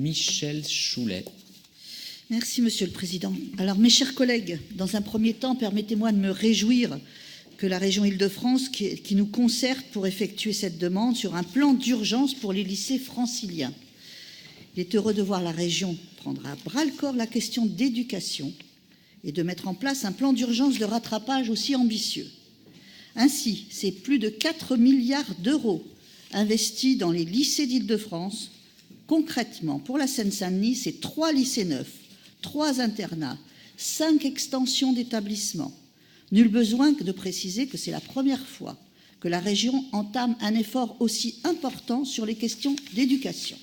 Michèle Choulet. Merci, Monsieur le Président. Alors, mes chers collègues, dans un premier temps, permettez-moi de me réjouir que la région Île-de-France qui nous concerte pour effectuer cette demande sur un plan d'urgence pour les lycées franciliens. Il est heureux de voir la région prendre à bras-le-corps la question d'éducation et de mettre en place un plan d'urgence de rattrapage aussi ambitieux. Ainsi, c'est plus de 4 milliards d'euros investis dans les lycées d'Île-de-France. Concrètement, pour la Seine-Saint-Denis, c'est 3 lycées neufs, 3 internats, 5 extensions d'établissements. Nul besoin de préciser que c'est la première fois que la région entame un effort aussi important sur les questions d'éducation.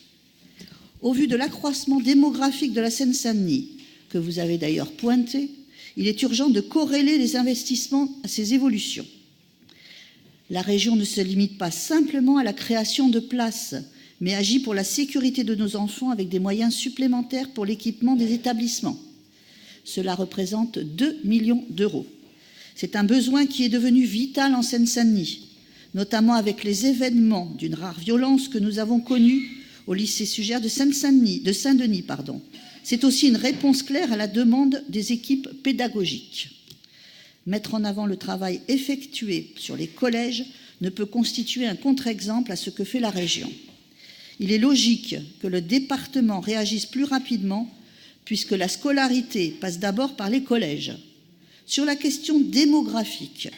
Au vu de l'accroissement démographique de la Seine-Saint-Denis, que vous avez d'ailleurs pointé, il est urgent de corréler les investissements à ces évolutions. La région ne se limite pas simplement à la création de places, mais agit pour la sécurité de nos enfants avec des moyens supplémentaires pour l'équipement des établissements. Cela représente 2 millions d'euros. C'est un besoin qui est devenu vital en Seine-Saint-Denis, notamment avec les événements d'une rare violence que nous avons connus au lycée Sugère de Saint-Denis. C'est aussi une réponse claire à la demande des équipes pédagogiques. Mettre en avant le travail effectué sur les collèges ne peut constituer un contre-exemple à ce que fait la région. Il est logique que le département réagisse plus rapidement puisque la scolarité passe d'abord par les collèges. Sur la question démographique,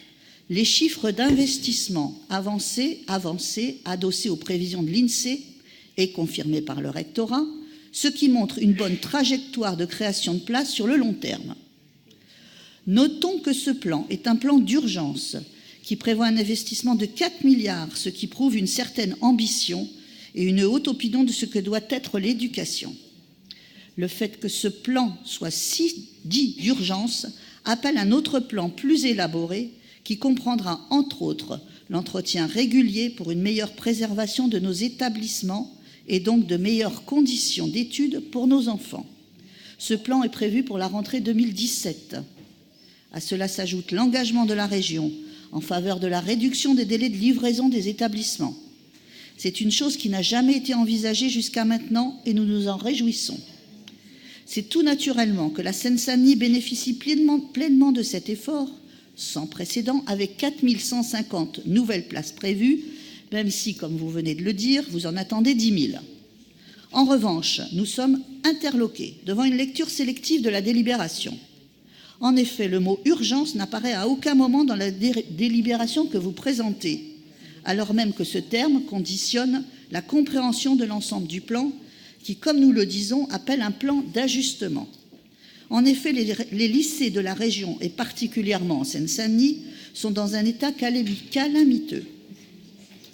les chiffres d'investissement avancés, adossés aux prévisions de l'INSEE et confirmés par le rectorat, ce qui montre une bonne trajectoire de création de places sur le long terme. Notons que ce plan est un plan d'urgence qui prévoit un investissement de 4 milliards, ce qui prouve une certaine ambition et une haute opinion de ce que doit être l'éducation. Le fait que ce plan soit si dit d'urgence appelle un autre plan plus élaboré qui comprendra, entre autres, l'entretien régulier pour une meilleure préservation de nos établissements et donc de meilleures conditions d'études pour nos enfants. Ce plan est prévu pour la rentrée 2017. À cela s'ajoute l'engagement de la région en faveur de la réduction des délais de livraison des établissements. C'est une chose qui n'a jamais été envisagée jusqu'à maintenant et nous nous en réjouissons. C'est tout naturellement que la Seine-Saint-Denis bénéficie pleinement de cet effort, sans précédent, avec 4 150 nouvelles places prévues, même si, comme vous venez de le dire, vous en attendez 10 000. En revanche, nous sommes interloqués devant une lecture sélective de la délibération. En effet, le mot « urgence » n'apparaît à aucun moment dans la délibération que vous présentez, alors même que ce terme conditionne la compréhension de l'ensemble du plan, qui, comme nous le disons, appelle un plan d'ajustement. En effet, les lycées de la région, et particulièrement en Seine-Saint-Denis, sont dans un état calamiteux.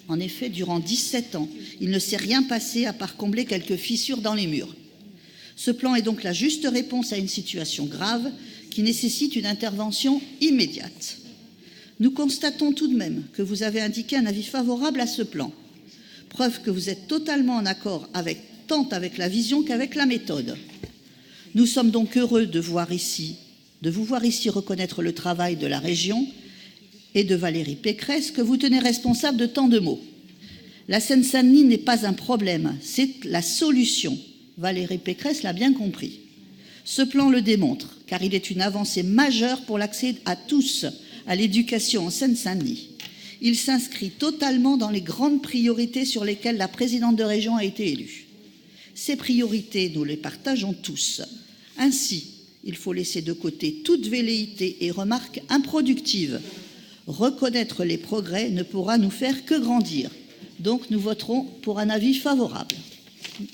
En effet, durant 17 ans, il ne s'est rien passé à part combler quelques fissures dans les murs. Ce plan est donc la juste réponse à une situation grave qui nécessite une intervention immédiate. Nous constatons tout de même que vous avez indiqué un avis favorable à ce plan, preuve que vous êtes totalement en accord tant avec la vision qu'avec la méthode. Nous sommes donc heureux de vous voir ici reconnaître le travail de la région et de Valérie Pécresse, que vous tenez responsable de tant de maux. La Seine-Saint-Denis n'est pas un problème, c'est la solution. Valérie Pécresse l'a bien compris. Ce plan le démontre, car il est une avancée majeure pour l'accès à tous à l'éducation en Seine-Saint-Denis. Il s'inscrit totalement dans les grandes priorités sur lesquelles la présidente de région a été élue. Ces priorités, nous les partageons tous. Ainsi, il faut laisser de côté toute velléité et remarque improductive. Reconnaître les progrès ne pourra nous faire que grandir. Donc, nous voterons pour un avis favorable.